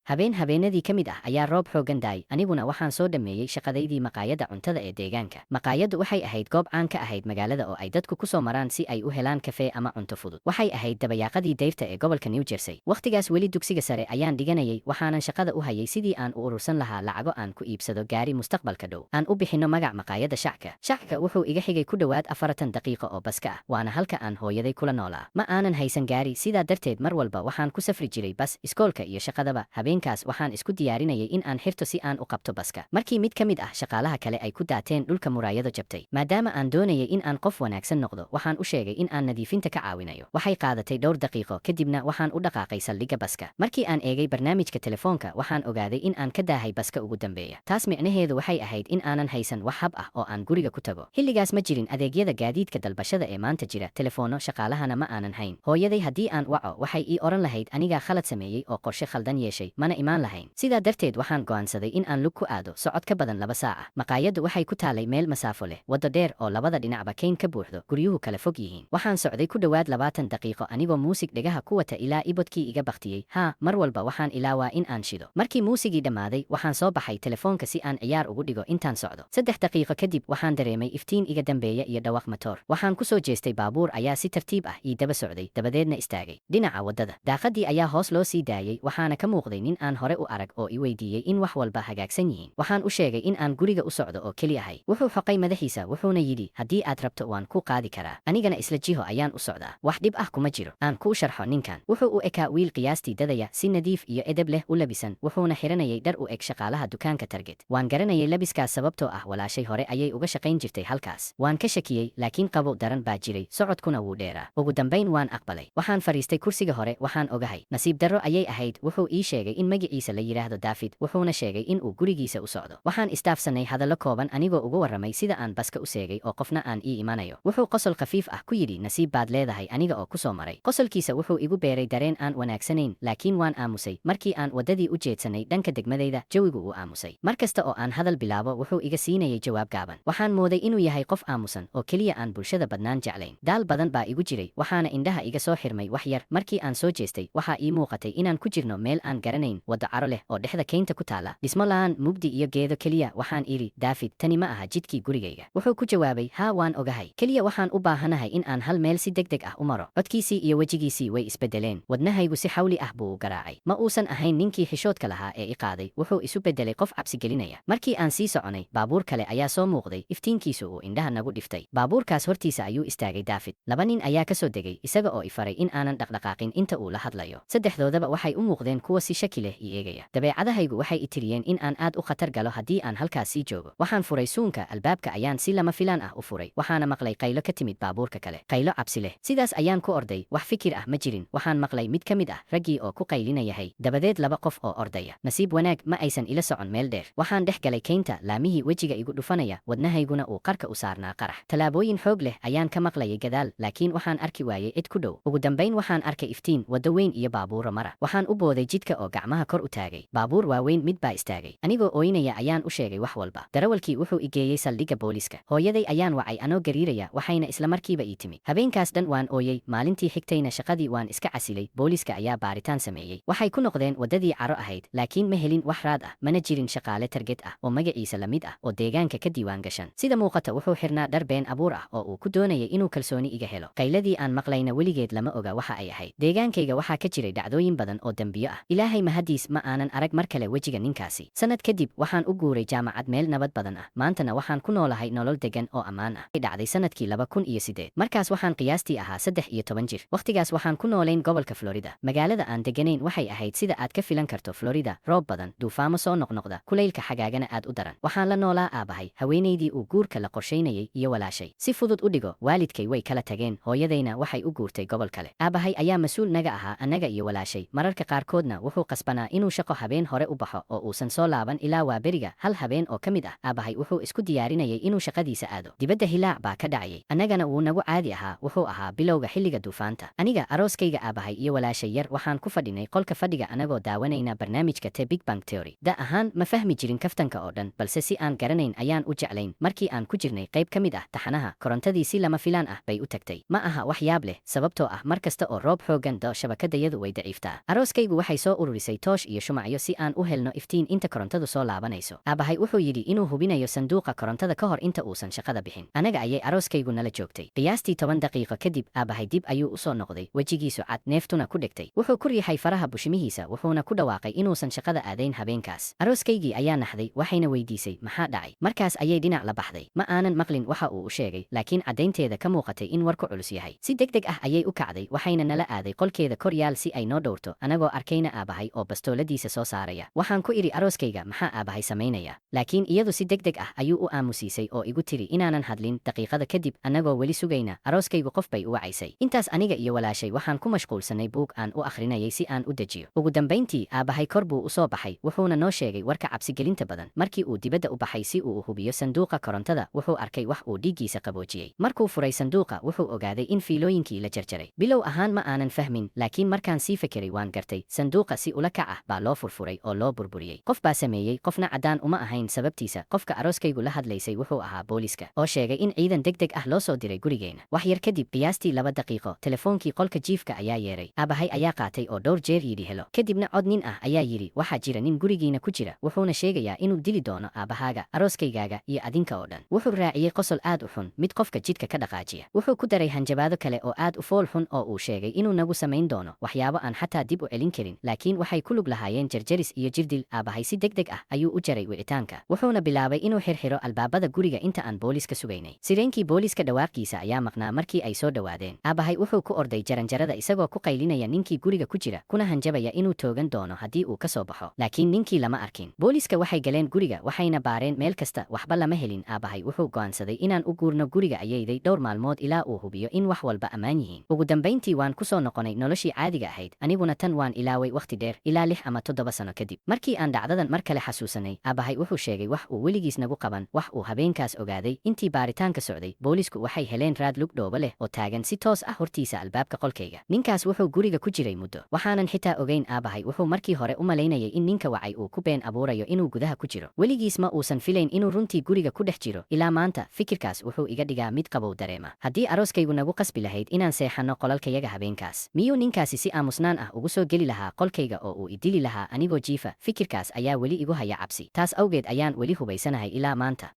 habeen habeenadii ka mid ah ayaa roob xooggan daay aniguna waxaan soo dhammeeyey shaqadaydii maqaayadda cuntada ee deegaanka. Maqaayaddu waxay ahayd goob caan ka ahayd magaalada oo ay dadku ku soo maraan si ay u helaan kafee ama cunto fudud. Waxay ahayd dabayaaqadii dayrta ee gobolka New Jersey. Wakhtigaas weli dugsiga sare ayaan dhiganayay, waxaanan shaqada u hayay sidii aan u urursan lahaa lacago aan ku iibsado gaari mustaqbalka dhow aan u bixinno magac maqaayadda Shacka. Shacka wuxuu iga xigay ku dhowaad 40 daqiiqo oo baska ah, waana halka aan hooyaday kula noolaa. Ma aanan haysan gaari, sidaa darteed mar walba waxaan ku safri jiray bas, iskoolka iyo shaqadaba. Habeenkaas waxaan isku diyaarinayay in aan xirto si aan u qabto baska. Markii mid ka mid ah shaqaalaha kale ay ku daateen dhulka muraayado jabtay. Maadaama aan doonayay in aan qof wanaagsan noqdo, waxaan u sheegay in aan nadiifinta ka caawinayo. Waxay qaadatay dhowr daqiiqo, kadibna waxaan u dhaqaaqay saldhigga baska. Markii aan eegay barnaamijka telefoonka, waxaan ogaaday in aan ka daahay baska ugu dambeeya. Taas micnaheedu waxay ahayd in aanan haysan wax hab ah oo aan guriga ku tago. Xilligaas ma jirin adeegyada gaadiidka dalbashada ee maanta jira, telefoonno, shaqaalahana ma aanan hayn. Hooyaday haddii aan waco, waxay ii oran lahayd anigaa khalad sameeyey oo qorshe khaldan yeeshay, mana imaan lahayn. Sidaa darteed waxaan go'aansaday in aan lug ku aado socod ka badan 2 saac ah. Maqaayaddu waxay ku taalay meel masaafo leh, waddo dheer oo labada dhinacba kayn ka buuxdo, guryuhu kala fog yihiin. Waxaan socday ku dhowaad 20 daqiiqo anigoo muusig dhegaha ku wata ilaa ibodkii iga baktiyey. Mar walba waxaan ilaawaa in aan shido. Markii muusigii dhammaaday, waxaan soo baxay telefoonka si aan ciyaar ugu dhigo intaan socdo. 3 daqiiqo kadib waxaan dareemay iftiin iga dambeeya iyo dhawaq matoor. Waxaan ku soo jeestay baabuur ayaa si tartiib ah ii daba socday, dabadeedna istaagay dhinaca waddada. Daaqadii ayaa hoos loo sii daayay, waxaana ka muuqday nin aan hore u arag oo i weydiiyey in wax walba hagaagsan yihiin. Waxaan u sheegay in aan guriga u socdo oo keli ahay. Wuxuu xoqay madaxiisa wuxuuna yidhi, haddii aad rabto waan ku qaadi karaa. Anigana isla jiho ayaan u socdaa, wax dhib ah kuma jiro. Aan kuu sharxo ninkan. Wuxuu u ekaa wiil qiyaastii dadaya, si nadiif iyo edeb leh u labisan, wuxuuna xiranayay dhar u eg shaqaalaha dukaanka Target. Waan garanayay labiskaas sababtoo ah walaashay hore ayay uga shaqayn jirtay halkaas. Waan ka shakiyey, laakiin qabow daran baa jiray, socodkuna wuu dheeraa. Ugu dambayn waan aqbalay. Waxaan fariistay kursiga hore, waxaan ogahay. Nasiib darro ayay ahayd, wuxuu ii sheegay in magaciisa la yiraahdo David, wuxuuna sheegay in uu gurigiisa u socdo. Waxaan istaafsanay hadallo kooban anigoo uga warramay sida aan baska u seegay oo qofna aan ii imanayo. Wuxuu qosol khafiif ah ku yidhi, nasiib baad leedahay aniga oo ku soo maray. Qosolkiisa wuxuu igu beeray dareen aan wanaagsanayn, laakiin waan aamusay. Markii aan waddadii u jeedsanay dhanka degmadayda, jawigu uu aamusay. Mar kasta oo aan hadal bilaabo, wuxuu iga siinayay jawaab gaaban. Waxaan mooday inuu yahay qof aamusan oo keliya aan bulshada badnaan jeclayn. Daal badan baa igu jiray, waxaana indhaha iga soo xirmay wax yar. Markii aan soo jeestay, waxaa ii muuqatay inaan ku jirno meel aan garanayn, waddo caro leh oo dhexda kaynta ku taala. Dhismo la'aan, mugdi iyo geedo keliya. Waxaan idhi, David, tani ma aha jidkii gurigayga. Wuxuu ku jawaabay, haa waan ogahay, keliya waxaan u baahanahay in aan hal meel si degdeg ah u maro. Codkiisii iyo wejigiisii way isbedeleen. Wadnahaygu si xawli ah buu u garaacay. Ma uusan ahayn ninkii xishoodka lahaa ee i qaaday, wuxuu isu bedelay qof cabsi gelinaya. Markii aan sii soconay, baabuur kale ayaa soo muuqday, iftiinkiisu uu indhaha nagu dhiftay. Baabuurkaas hortiisa ayuu istaagay David. 2 nin ayaa ka soo degay, isaga oo i faray in aanan dhaqdhaqaaqin inta uu la hadlayo. Saddexdoodaba waxay u muuqdeen kuwa si shaki leh i eegaya. Dabeecadahaygu waxay i tiriyeen in aan aad u khatar galo haddii aan halkaas sii joogo. Waxaan furay suunka, albaabka ayaan si lama filaan ah u furay. Waxaana maqlay qaylo ka timid baabuurka kale, qaylo cabsi leh. Sidaas ayaan ku orday, wax fikir ah ma jirin. Waxaan maqlay mid ka mid ah raggii oo ku qaylinayahay, dabadeed 2 qof oo ordaya. Nasiib wanaag ma aysan ila socon meel dheer. Waxaan dhex galay kaynta, laamihii wejiga igu dhufanaya, wadnahayguna uu qarka u saarnaa qarax. Talaabooyin xoog leh ayaan ka maqlayay gadaal, laakiin waxaan arki waayey cid ku dhow. Ugu dambayn waxaan arkay iftiin, waddo weyn iyo baabuuro mara. Waxaan u booday jidka oo gacmaha kor u taagay. Baabuur waaweyn mid baa istaagay. Anigoo ooynaya ayaan u sheegay wax walba. Darawalkii wuxuu i geeyey saldhigga booliiska. Hooyaday ayaan wacay anoo gariiraya, waxayna isla markiiba ii timi. Habeenkaas dhan waan ooyey, maalintii xigtayna shaqadii waan iska casilay. Booliiska ayaa baaritaan sameeyey. Waxay ku noqdeen waddadii caro ahayd, laakiin ma helin wax raad ah, mana jirin shaqaale Target ah oo magaciisa la mid ah oo deegaanka ka diiwaan gashan. Sida muuqata wuxuu xirnaa dhar been abuur ah oo uu ku doonayay inuu kalsooni iga helo. Qayladii aan maqlayna weligeed lama oga waxa ay ahayd. Deegaankayga waxaa ka jiray dhacdooyin badan oo dambiyo ah. Ilaahay mahadiis ma aanan arag mar kale wejiga ninkaasi. Sanad kadib waxaan u guuray jaamacad meel nabad badan ah. Maantana waxaan ku noolahay nolol degan oo ammaan ah. Dhacday sanadkii 2008. Markaas waxaan qiyaastii ahaa 13 jir. Wakhtigaas waxaan ku noolayn gobolka Florida. Magaalada aan deganayn waxay ahayd sida aad ka filan karto Florida, roob badan, duufaamo soo noqnoqda, kulaylka xagaagana aad u daran. Waxaan la noolaa aabahay, haweenaydii uu guurka la qorshaynayay iyo walaashay. Si fudud u dhigo, waalidkay way kala tageen, hooyadayna waxay u guurtay gobol kale. Aabahay ayaa mas'uul naga ahaa annaga iyo walaashay. Mararka qaarkoodna wuxuu qasbanaa inuu shaqo habeen hore u baxo oo uusan soo laaban ilaa waa beriga. Hal habeen oo ka mid ah, aabahay wuxuu isku diyaarinayay inuu shaqadiisa aado. Dibadda hilaac baa ka dhacayay. Annagana wuu nagu caadi ahaa, wuxuu ahaa bilowga xilliga duufaanta. Aniga arooskayga aabahay iyo walaashay yar waxaan ku fadhinay qolka fadhiga anagoo daawanayna barnaamijka The Big Bang Theory. Da ahaan ma fahmi jirin kaftanka oo dhan, balse si aan garanayn ayaan u jeclayn. Markii aan ku jirnay qayb ka mid ah taxanaha, korontadii si lama filaan ah bay u tagtay. Ma aha wax yaab leh, sababtoo ah mar kasta oo roob xooggan da'o shabakadayadu way daciiftaa. Arooskaygu waxay soo ururisay toosh iyo shumacyo si aan u helno iftiin inta korontadu soo laabanayso. Aabahay wuxuu yidhi inuu hubinayo sanduuqa korontada ka hor inta uusan shaqada bixin. Anaga ayay arooskaygu nala joogtay. Qiyaastii 10 daqiiqo kadib aabahay dib ayuu u soo noqday, wejigiisu cad, neeftuna ku dhegtay. Wuxuu ku riixay faraha bushimihiisa wuxuuna ku dhawaaqay inuusan shaqada aadayn habeenkaas. Arooskaygii ayaa naxday, waxayna weydiisay maxaa dhacay. Markaas ayay dhinac la baxday. Ma aanan maqlin waxa uu u sheegay, laakiin caddaynteeda ka muuqatay in warku culus yahay. Si degdeg ah ayay u kacday, waxayna nala aaday qolkeeda kor yaal si ay noo dhowrto, anagoo arkayna aabahay oo bastooladiisa soo saaraya. Waxaan ku idhi arooskayga maxaa aabahay samaynaya, laakiin iyadu si degdeg ah ayuu u aamusiisay oo igu tiri inaanan hadlin. Daqiiqada kadib anagoo weli sugayna, arooskaygu qof bay u wacaysay. Intaas aniga iyo walaashay waxaan ku mashquulsanay buug aan u akhrinayay si aan u dejiyo. Ugu dambayntii aabahay kor buu u soo baxay, wuxuuna noo sheegay warka cabsigelinta badan. Markii uu dibadda u baxay si uu u hubiyo sanduuqa korontada, wuxuu arkay wax uu dhiiggiisa qaboojiyey. Markuu furay sanduuqa, wuxuu ogaaday in fiilooyinkii la jarjaray. Bilow ahaan ma aanan fahmin, laakiin markaan sii fekeray waan gartay. Sanduuqa si ula kac ah baa loo furfuray oo loo burburiyey. Qof baa sameeyey, qofna caddaan uma ahayn sababtiisa. Qofka arooskaygu la hadlaysay wuxuu ahaa booliska, oo sheegay in ciidan degdeg ah loo soo diray gurigeena. Wax yar kadib, qiyaastii 2 daqiiqo, telefoonkii qolka jiifka ayaa yeeray. Aabahay ayaa qaatay oo dhowr jeer yidhi helo. Kadibna cod nin ah ayaa yidhi waxaa jira nin gurigiina ku jira, wuxuuna sheegayaa inuu dili doono aabahaaga, arooskaygaaga iyo adinka oo dhan. Wuxuu raaciyey qosol aad u xun, mid qofka jidhka ka dhaqaajiya. Wuxuu ku daray hanjabaado kale oo aad u fool xun oo uu sheegay inuu nagu samayn doono waxyaabo aan xataa dib u celin karin, laakiin waxay ku lug lahaayeen jarjaris iyo jirdil. Aabahay si degdeg ah ayuu u jaray wicitaanka, wuxuuna bilaabay inuu xirxiro albaabada guriga inta aan booliska sugaynay. Sireenkii booliska dhawaaqiisa ayaa maqnaa markii ay soo dhawaadeen. Aabahay wuxuu ku orday jaranjarada isagoo ku qaylinaya ninkii guriga ku jira, kuna hanjabaya inuu toogan doono haddii uu ka soo baxo, laakiin ninkii lama arkin. Booliska waxay galeen guriga, waxayna baareen meel kasta, waxba lama helin. Aabahay wuxuu go'aansaday inaan u guurno guriga ayayday dhowr maalmood ilaa uu hubiyo in wax walba ammaan yihiin. Ugu dambayntii waan ku soo noqonay noloshii caadiga ahayd, aniguna tan waan ilaaway waqti dheer, ilaa 6 ama 7 sano kadib. Markii aan dhacdadan mar kale xasuusanay, aabahay wuxuu sheegay wax uu weligiis nagu qaban, wax uu habeenkaas ogaaday. Intii baaritaanka socday, boolisku waxay heleen raad lug dhooba leh oo taagan si toos ah hortiisa albaabka qolkayga. Ninkaas wuxuu guriga ku jiray muddo, waxaanan xitaa ogeyn. Aabahay wuxuu markii hore u malaynayay in ninka wacay uu ku been abuurayo inuu gudaha ku jiro. Weligiis ma uusan filayn inuu runtii guriga ku dhex jiro. Ilaa maanta, fikirkaas wuxuu iga dhigaa mid qabow dareema. Haddii arooskaygu nagu qasbi lahayd inaan seexanno qolalkayaga habeenkaas, miyuu ninkaasi si aamusnaan ah ugu soo geli lahaa qolkayga oo uu idili lahaa anigoo jiifa? Fikirkaas ayaa weli igu haya cabsi. Taas awgeed ayaan weli hubaysanahay ilaa maanta.